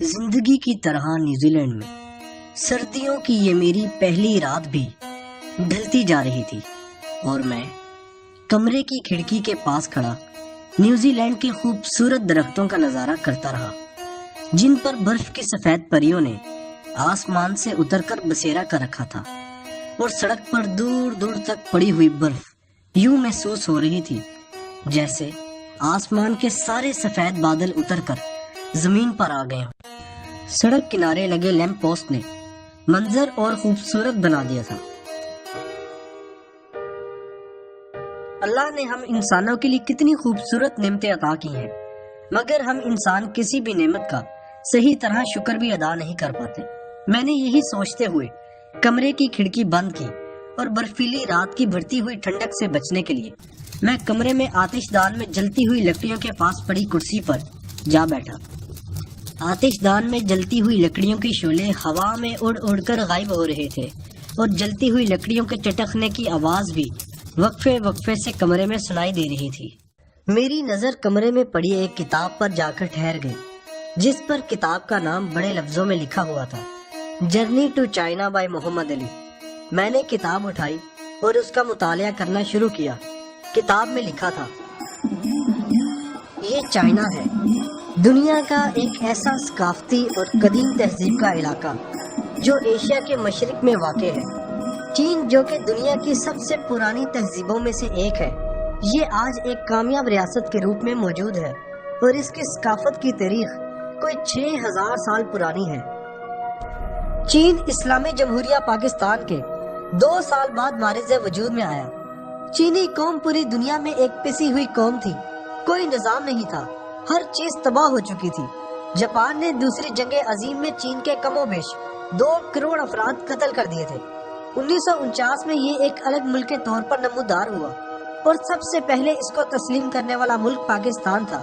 زندگی کی طرح نیوزی لینڈ میں سردیوں کی یہ میری پہلی رات بھی ڈھلتی جا رہی تھی اور میں کمرے کی کھڑکی کے پاس کھڑا نیوزی لینڈ کے خوبصورت درختوں کا نظارہ کرتا رہا، جن پر برف کی سفید پریوں نے آسمان سے اتر کر بسیرا کر رکھا تھا اور سڑک پر دور دور تک پڑی ہوئی برف یوں محسوس ہو رہی تھی جیسے آسمان کے سارے سفید بادل اتر کر زمین پر آ گئے ہوں۔ سڑک کنارے لگے لیمپ پوسٹ نے منظر اور خوبصورت بنا دیا تھا۔ اللہ نے ہم انسانوں کے لیے کتنی خوبصورت نعمتیں عطا کی ہیں، مگر ہم انسان کسی بھی نعمت کا صحیح طرح شکر بھی ادا نہیں کر پاتے۔ میں نے یہی سوچتے ہوئے کمرے کی کھڑکی بند کی اور برفیلی رات کی بڑھتی ہوئی ٹھنڈک سے بچنے کے لیے میں کمرے میں آتش دان میں جلتی ہوئی لکڑیوں کے پاس پڑی کرسی پر جا بیٹھا۔ آتش دان میں جلتی ہوئی لکڑیوں کی شعلے ہوا میں اڑ اڑ کر غائب ہو رہے تھے اور جلتی ہوئی لکڑیوں کے چٹکنے کی آواز بھی وقفے وقفے سے کمرے میں سنائی دے رہی تھی۔ میری نظر کمرے میں پڑی ایک کتاب پر جا کر ٹھہر گئی، جس پر کتاب کا نام بڑے لفظوں میں لکھا ہوا تھا، جرنی ٹو چائنا بائی محمد علی۔ میں نے کتاب اٹھائی اور اس کا مطالعہ کرنا شروع کیا۔ کتاب میں لکھا تھا، یہ چائنا ہے، دنیا کا ایک ایسا ثقافتی اور قدیم تہذیب کا علاقہ جو ایشیا کے مشرق میں واقع ہے۔ چین، جو کہ دنیا کی سب سے پرانی تہذیبوں میں سے ایک ہے، یہ آج ایک کامیاب ریاست کے روپ میں موجود ہے اور اس کی ثقافت کی تاریخ کوئی 6000 سال پرانی ہے۔ چین اسلامی جمہوریہ پاکستان کے 2 سال بعد معرض وجود میں آیا۔ چینی قوم پوری دنیا میں ایک پسی ہوئی قوم تھی، کوئی نظام نہیں تھا، ہر چیز تباہ ہو چکی تھی۔ جاپان نے دوسری جنگ عظیم میں چین کے کم و بیش 2 کروڑ افراد قتل کر دیے تھے۔ 1949 میں یہ ایک الگ ملک کے طور پر نمودار ہوا اور سب سے پہلے اس کو تسلیم کرنے والا ملک پاکستان تھا۔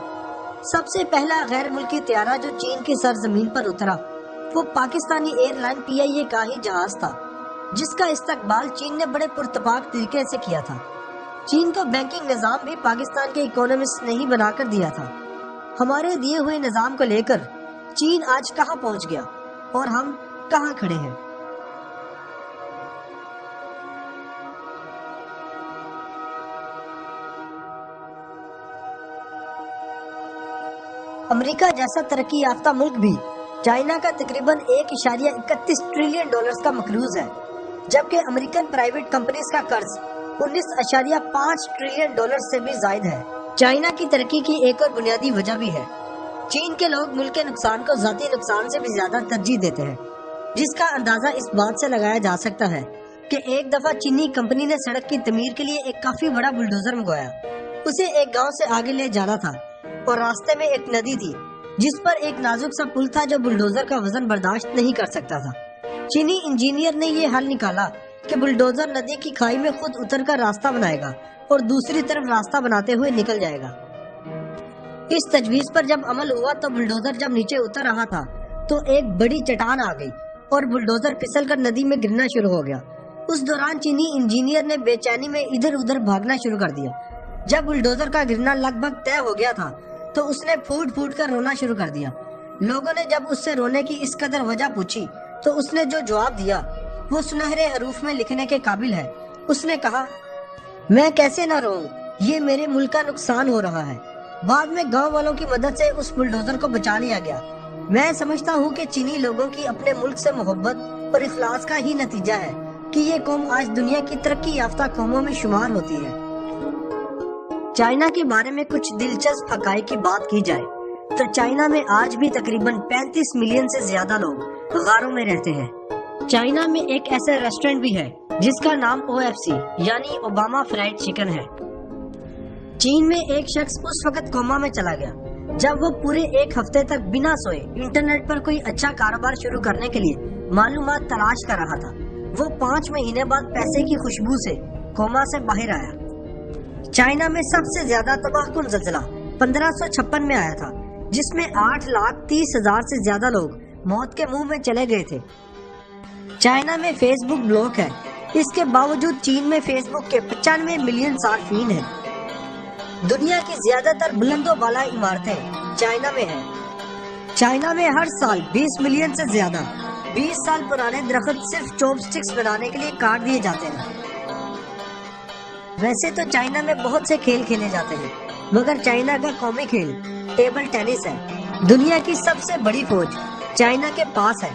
سب سے پہلا غیر ملکی طیارہ جو چین کی سرزمین پر اترا وہ پاکستانی ایئر لائن PIA کا ہی جہاز تھا، جس کا استقبال چین نے بڑے پرتپاک طریقے سے کیا تھا۔ چین کو بینکنگ نظام بھی پاکستان کے اکونومسٹ نے ہی بنا کر دیا تھا۔ ہمارے دیے ہوئے نظام کو لے کر چین آج کہاں پہنچ گیا اور ہم کہاں کھڑے ہیں؟ امریکہ جیسا ترقی یافتہ ملک بھی چائنا کا تقریباً 1.31 ٹریلین ڈالرز کا مقروض ہے، جبکہ امریکن پرائیویٹ کمپنیز کا قرض 19.5 ٹریلین ڈالر سے بھی زائد ہے۔ چائنا کی ترقی کی ایک اور بنیادی وجہ بھی ہے۔ چین کے لوگ ملک کے نقصان کو ذاتی نقصان سے بھی زیادہ ترجیح دیتے ہیں، جس کا اندازہ اس بات سے لگایا جا سکتا ہے کہ ایک دفعہ چینی کمپنی نے سڑک کی تعمیر کے لیے ایک کافی بڑا بلڈوزر منگوایا۔ اسے ایک گاؤں سے آگے لے جانا تھا اور راستے میں ایک ندی تھی جس پر ایک نازک سا پل تھا جو بلڈوزر کا وزن برداشت نہیں کر سکتا تھا۔ چینی انجینئر نے یہ حل نکالا کہ بلڈوزر ندی کی کھائی میں خود اتر کر راستہ بنائے گا اور دوسری طرف راستہ بناتے ہوئے نکل جائے گا۔ اس تجویز پر جب عمل ہوا تو بلڈوزر جب نیچے اتر رہا تھا تو ایک بڑی چٹان آ گئی اور بلڈوزر پھسل کر ندی میں گرنا شروع ہو گیا۔ اس دوران چینی انجینئر نے بے چینی میں ادھر ادھر بھاگنا شروع کر دیا۔ جب بلڈوزر کا گرنا لگ بھگ طے ہو گیا تھا تو اس نے پھوٹ پھوٹ کر رونا شروع کر دیا۔ لوگوں نے جب اس سے رونے کی اس قدر وجہ پوچھی تو اس نے جو جواب دیا وہ سنہرے حروف میں لکھنے کے قابل ہے۔ اس نے کہا، میں کیسے نہ روؤں، یہ میرے ملک کا نقصان ہو رہا ہے۔ بعد میں گاؤں والوں کی مدد سے اس بلڈوزر کو بچا لیا گیا۔ میں سمجھتا ہوں کہ چینی لوگوں کی اپنے ملک سے محبت اور اخلاص کا ہی نتیجہ ہے کہ یہ قوم آج دنیا کی ترقی یافتہ قوموں میں شمار ہوتی ہے۔ چائنا کے بارے میں کچھ دلچسپ حقائق کی بات کی جائے تو چائنا میں آج بھی تقریباً 35 ملین سے زیادہ لوگ غاروں میں رہتے ہیں۔ چائنا میں ایک ایسا ریسٹورنٹ بھی ہے جس کا نام OFC یعنی اوباما فرائیڈ چکن ہے۔ چین میں ایک شخص اس وقت کوما میں چلا گیا جب وہ پورے 1 ہفتے تک بنا سوئے انٹرنیٹ پر کوئی اچھا کاروبار شروع کرنے کے لیے معلومات تلاش کر رہا تھا۔ وہ 5 مہینے بعد پیسے کی خوشبو سے کوما سے باہر آیا۔ چائنا میں سب سے زیادہ تباہ کن زلزلہ 1556 میں آیا تھا، جس میں 8,30,000 سے زیادہ لوگ موت کے منہ میں چلے گئے تھے۔ چائنا میں فیس بک بلاک ہے، اس کے باوجود چین میں فیس بک کے 95 ملین صارفین ہیں۔ دنیا کی زیادہ تر بلند و بالا عمارتیں چائنا میں ہیں۔ چائنا میں ہر سال 20 ملین سے زیادہ 20 سال پرانے درخت صرف چوپ سٹکس بنانے کے لیے کاٹ دیے جاتے ہیں۔ ویسے تو چائنا میں بہت سے کھیل کھیلے جاتے ہیں، مگر چائنا کا قومی کھیل ٹیبل ٹینس ہے۔ دنیا کی سب سے بڑی فوج چائنا کے پاس ہے۔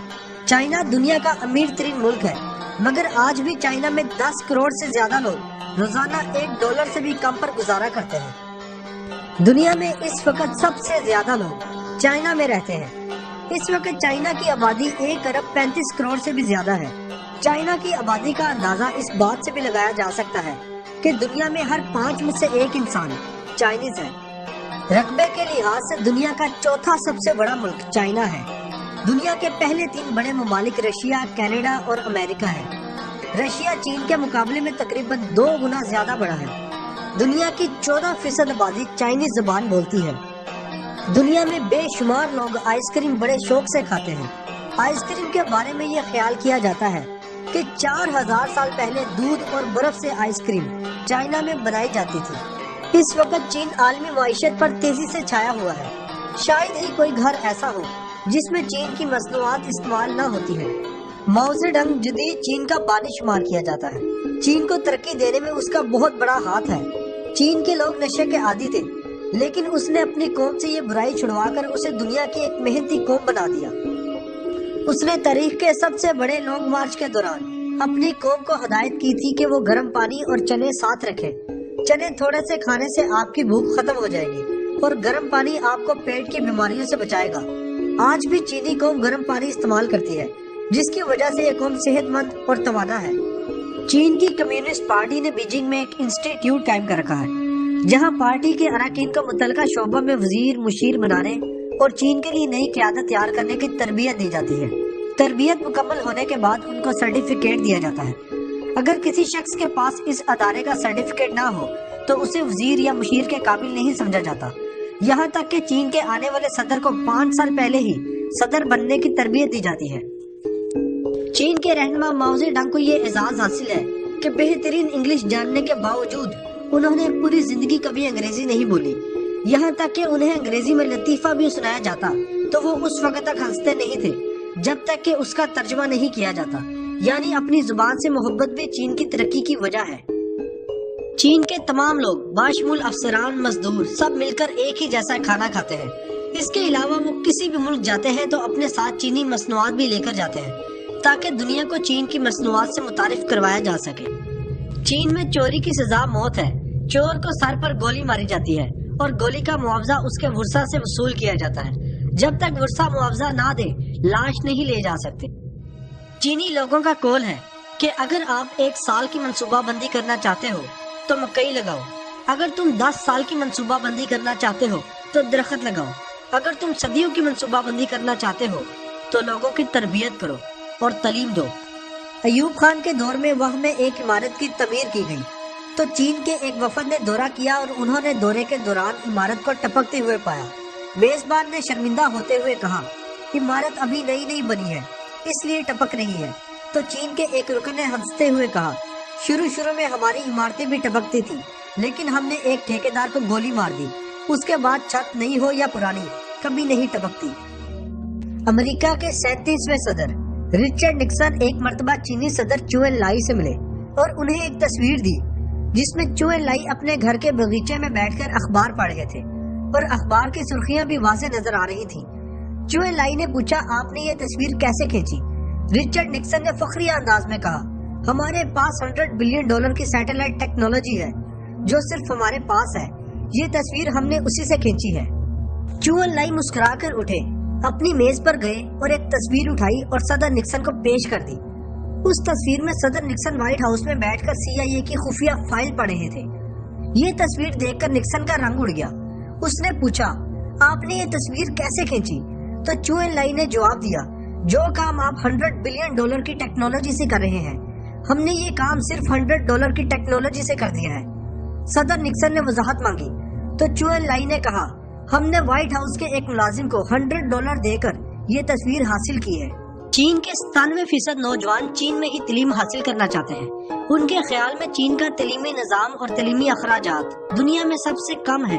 چائنا دنیا کا امیر ترین ملک ہے، مگر آج بھی چائنا میں 10 کروڑ سے زیادہ لوگ روزانہ $1 سے بھی کم پر گزارا کرتے ہیں۔ دنیا میں اس وقت سب سے زیادہ لوگ چائنا میں رہتے ہیں۔ اس وقت چائنا کی آبادی 1 ارب 35 کروڑ سے بھی زیادہ ہے۔ چائنا کی آبادی کا اندازہ اس بات سے بھی لگایا جا سکتا ہے کہ دنیا میں ہر 5 میں سے 1 انسان چائنیز ہے۔ رقبے کے لحاظ سے دنیا کا چوتھا سب سے بڑا ملک چائنا ہے۔ دنیا کے پہلے 3 بڑے ممالک رشیا، کینیڈا اور امریکہ ہیں۔ رشیا چین کے مقابلے میں تقریباً 2 گنا زیادہ بڑا ہے۔ دنیا کی 14% آبادی چائنیز زبان بولتی ہے۔ دنیا میں بے شمار لوگ آئس کریم بڑے شوق سے کھاتے ہیں۔ آئس کریم کے بارے میں یہ خیال کیا جاتا ہے کہ 4000 سال پہلے دودھ اور برف سے آئس کریم چائنا میں بنائی جاتی تھی۔ اس وقت چین عالمی معیشت پر تیزی سے چھایا ہوا ہے۔ شاید ہی کوئی گھر ایسا ہو جس میں چین کی مصنوعات استعمال نہ ہوتی ہے۔ ماؤ زیڈونگ جدید چین کا بانی شمار کیا جاتا ہے۔ چین کو ترقی دینے میں اس کا بہت بڑا ہاتھ ہے۔ چین کے لوگ نشے کے عادی تھے، لیکن اس نے اپنی قوم سے یہ برائی چھڑوا کر اسے دنیا کی ایک محنتی قوم بنا دیا۔ اس نے تاریخ کے سب سے بڑے لانگ مارچ کے دوران اپنی قوم کو ہدایت کی تھی کہ وہ گرم پانی اور چنے ساتھ رکھے۔ چنے تھوڑے سے کھانے سے آپ کی بھوک ختم ہو جائے گی اور گرم پانی آپ کو پیٹ کی بیماریوں سے بچائے گا۔ آج بھی چینی قوم گرم پانی استعمال کرتی ہے، جس کی وجہ سے یہ قوم صحت مند اور توانا ہے۔ چین کی کمیونسٹ پارٹی نے بیجنگ میں ایک انسٹیٹیوٹ قائم کر رکھا ہے، جہاں پارٹی کے اراکین کو متعلقہ شعبہ میں وزیر مشیر بنانے اور چین کے لیے نئی قیادت تیار کرنے کی تربیت دی جاتی ہے۔ تربیت مکمل ہونے کے بعد ان کو سرٹیفکیٹ دیا جاتا ہے۔ اگر کسی شخص کے پاس اس ادارے کا سرٹیفکیٹ نہ ہو تو اسے وزیر یا مشیر کے قابل نہیں سمجھا جاتا۔ یہاں تک کہ چین کے آنے والے صدر کو 5 سال پہلے ہی صدر بننے کی تربیت دی جاتی ہے۔ چین کے رہنما ماؤ زیڈونگ کو یہ اعزاز حاصل ہے کہ بہترین انگلش جاننے کے باوجود انہوں نے پوری زندگی کبھی انگریزی نہیں بولی۔ یہاں تک کہ انہیں انگریزی میں لطیفہ بھی سنایا جاتا تو وہ اس وقت تک ہنستے نہیں تھے جب تک کہ اس کا ترجمہ نہیں کیا جاتا۔ یعنی اپنی زبان سے محبت بھی چین کی ترقی کی وجہ ہے۔ چین کے تمام لوگ باشمول افسران، مزدور سب مل کر ایک ہی جیسا کھانا کھاتے ہیں۔ اس کے علاوہ وہ کسی بھی ملک جاتے ہیں تو اپنے ساتھ چینی مصنوعات بھی لے کر جاتے ہیں تاکہ دنیا کو چین کی مصنوعات سے متعارف کروایا جا سکے۔ چین میں چوری کی سزا موت ہے۔ چور کو سر پر گولی ماری جاتی ہے اور گولی کا معاوضہ اس کے ورثہ سے وصول کیا جاتا ہے۔ جب تک ورثہ معاوضہ نہ دے لاش نہیں لے جا سکتے۔ چینی لوگوں کا قول ہے کہ اگر آپ 1 سال کی منصوبہ بندی کرنا چاہتے ہو تو مکئی لگاؤ، اگر تم 10 سال کی منصوبہ بندی کرنا چاہتے ہو تو درخت لگاؤ، اگر تم صدیوں کی منصوبہ بندی کرنا چاہتے ہو تو لوگوں کی تربیت کرو اور تعلیم دو۔ ایوب خان کے دور میں وہاں میں ایک عمارت کی تعمیر کی گئی تو چین کے ایک وفد نے دورہ کیا اور انہوں نے دورے کے دوران عمارت کو ٹپکتے ہوئے پایا۔ میزبان نے شرمندہ ہوتے ہوئے کہا، عمارت ابھی نئی بنی ہے اس لیے ٹپک رہی ہے۔ تو چین کے ایک رکن نے ہنستے ہوئے کہا، شروع میں ہماری عمارتیں بھی ٹپکتی تھی، لیکن ہم نے ایک ٹھیکیدار کو گولی مار دی، اس کے بعد چھت نئی ہو یا پرانی کبھی نہیں ٹپکتی۔ امریکہ کے 37ویں صدر رچرڈ نکسن ایک مرتبہ چینی صدر چو این لائی سے ملے اور انہیں ایک تصویر دی جس میں چو این لائی اپنے گھر کے باغیچے میں بیٹھ کر اخبار پڑھ رہے تھے اور اخبار کی سرخیاں بھی واضح نظر آ رہی تھیں۔ چو این لائی نے پوچھا، آپ نے یہ تصویر کیسے کھینچی؟ رچرڈ نکسن نے فخریہ انداز میں کہا، ہمارے پاس $100 بلین کی سیٹلائٹ ٹیکنالوجی ہے جو صرف ہمارے پاس ہے، یہ تصویر ہم نے اسی سے کھینچی ہے۔ چو این لائی مسکرا کر اٹھے، اپنی میز پر گئے اور ایک تصویر اٹھائی اور صدر نکسن کو پیش کر دی۔ اس تصویر میں صدر نکسن وائٹ ہاؤس میں بیٹھ کر CIA کی خفیہ فائل پڑھ رہے تھے۔ یہ تصویر دیکھ کر نکسن کا رنگ اڑ گیا۔ اس نے پوچھا، آپ نے یہ تصویر کیسے کھینچی؟ تو چو این لائی نے جواب دیا، جو کام آپ $100 بلین کی ٹیکنالوجی سے کر رہے ہیں، ہم نے یہ کام صرف $100 کی ٹیکنالوجی سے کر دیا ہے۔ صدر نکسن نے وضاحت مانگی تو چو این لائی نے کہا، ہم نے وائٹ ہاؤس کے ایک ملازم کو $100 دے کر یہ تصویر حاصل کی ہے۔ چین کے 97% نوجوان چین میں ہی تعلیم حاصل کرنا چاہتے ہیں۔ ان کے خیال میں چین کا تعلیمی نظام اور تعلیمی اخراجات دنیا میں سب سے کم ہے۔